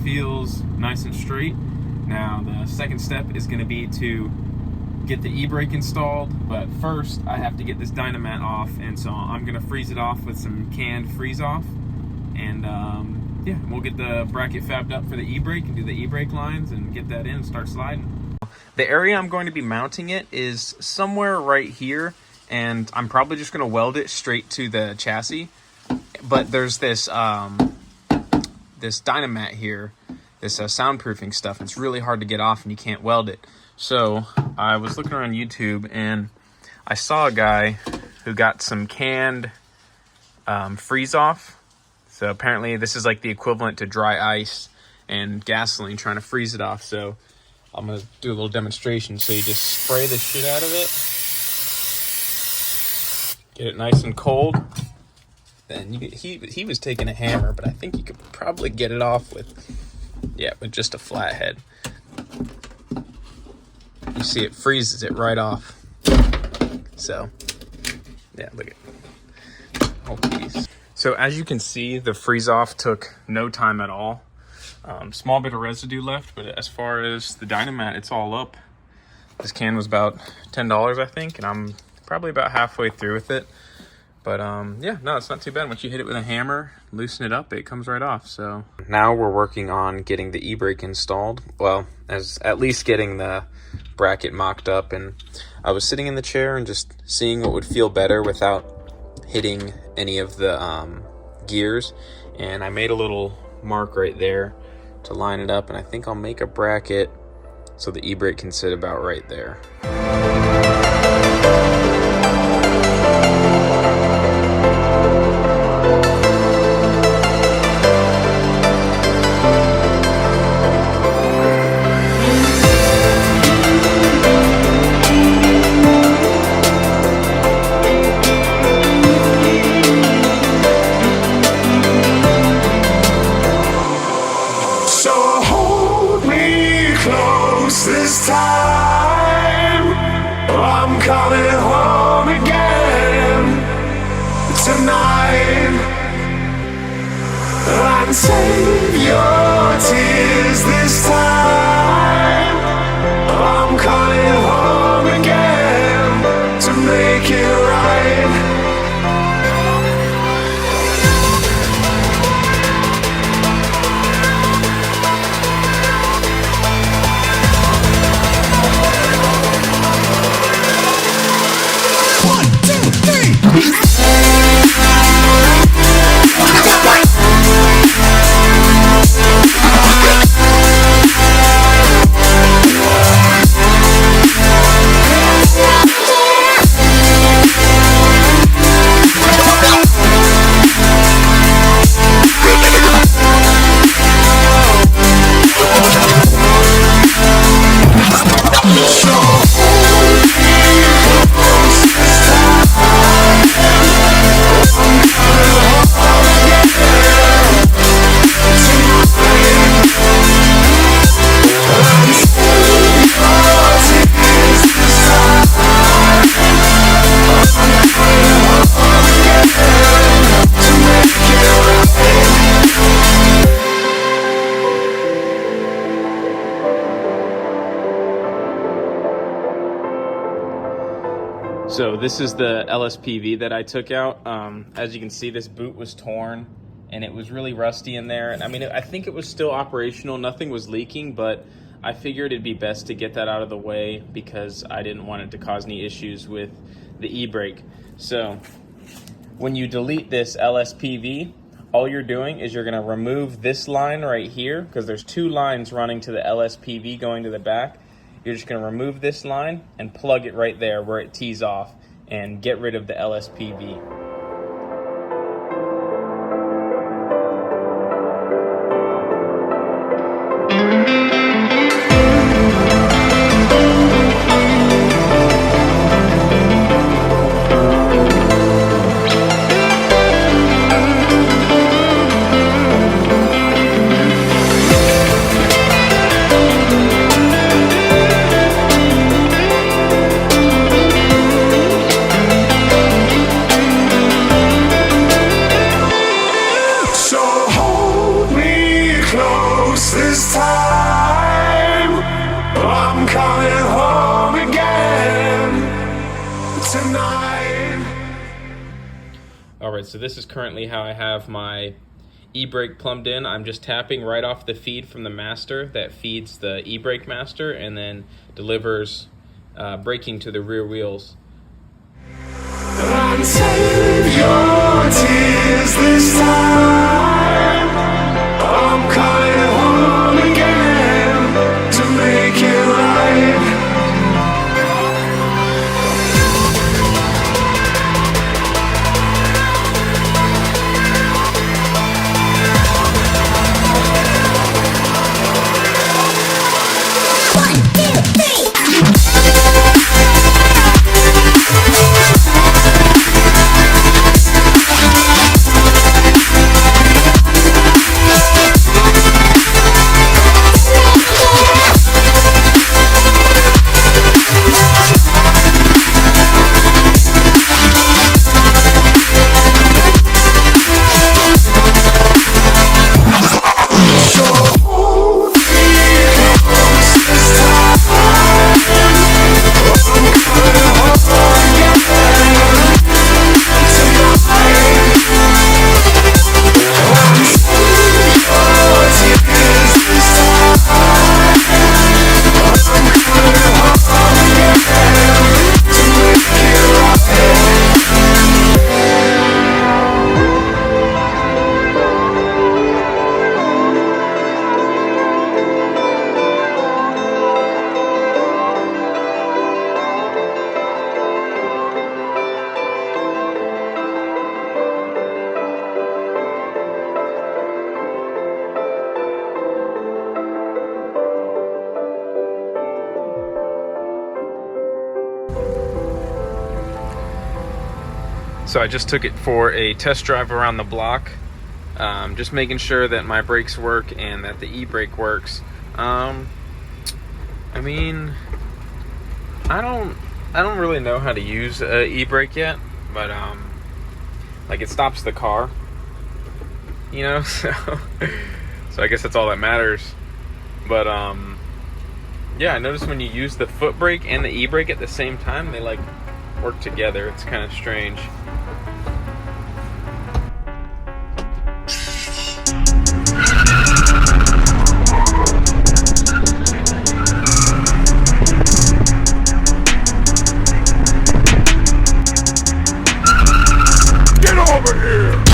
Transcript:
feels nice and straight. Now the second step is going to be to get the e-brake installed, but first I have to get this Dynamat off, and so I'm going to freeze it off with some canned freeze-off, and yeah, we'll get the bracket fabbed up for the e-brake and do the e-brake lines and get that in and start sliding. The area I'm going to be mounting it is somewhere right here, and I'm probably just going to weld it straight to the chassis, but there's this this Dynamat here, this soundproofing stuff. It's really hard to get off and you can't weld it. So I was looking around YouTube and I saw a guy who got some canned freeze off. So apparently this is like the equivalent to dry ice and gasoline trying to freeze it off. So I'm gonna do a little demonstration. So you just spray the shit out of it, get it nice and cold. Then he was taking a hammer, but I think you could probably get it off with just a flathead. You see it freezes it right off. So, yeah, look at the whole piece. So as you can see, the freeze off took no time at all. Small bit of residue left, but as far as the Dynamat, it's all up. This can was about $10, I think, and I'm probably about halfway through with it. But yeah, no, it's not too bad. Once you hit it with a hammer, loosen it up, it comes right off. So now we're working on getting the e-brake installed. Well, at least getting the bracket mocked up. And I was sitting in the chair and just seeing what would feel better without hitting any of the gears. And I made a little mark right there to line it up. And I think I'll make a bracket so the e-brake can sit about right there. This time I'm coming home again tonight, and save your tears this time. I'm coming home again to make it right. So this is the LSPV that I took out. As you can see, this boot was torn and it was really rusty in there. And I mean, I think it was still operational. Nothing was leaking, but I figured it'd be best to get that out of the way because I didn't want it to cause any issues with the e-brake. So when you delete this LSPV, all you're doing is you're gonna remove this line right here because there's two lines running to the LSPV going to the back. You're just going to remove this line and plug it right there where it tees off and get rid of the LSPV. Alright, so this is currently how I have my e-brake plumbed in. I'm just tapping right off the feed from the master that feeds the e-brake master and then delivers braking to the rear wheels. Save your tears this time. I'm coming home again to make it right. So I just took it for a test drive around the block, just making sure that my brakes work and that the e-brake works. I mean, I don't really know how to use e-brake yet, but like it stops the car, you know. So I guess that's all that matters. But yeah, I noticed when you use the foot brake and the e-brake at the same time, they like work together. It's kind of strange. Get over here!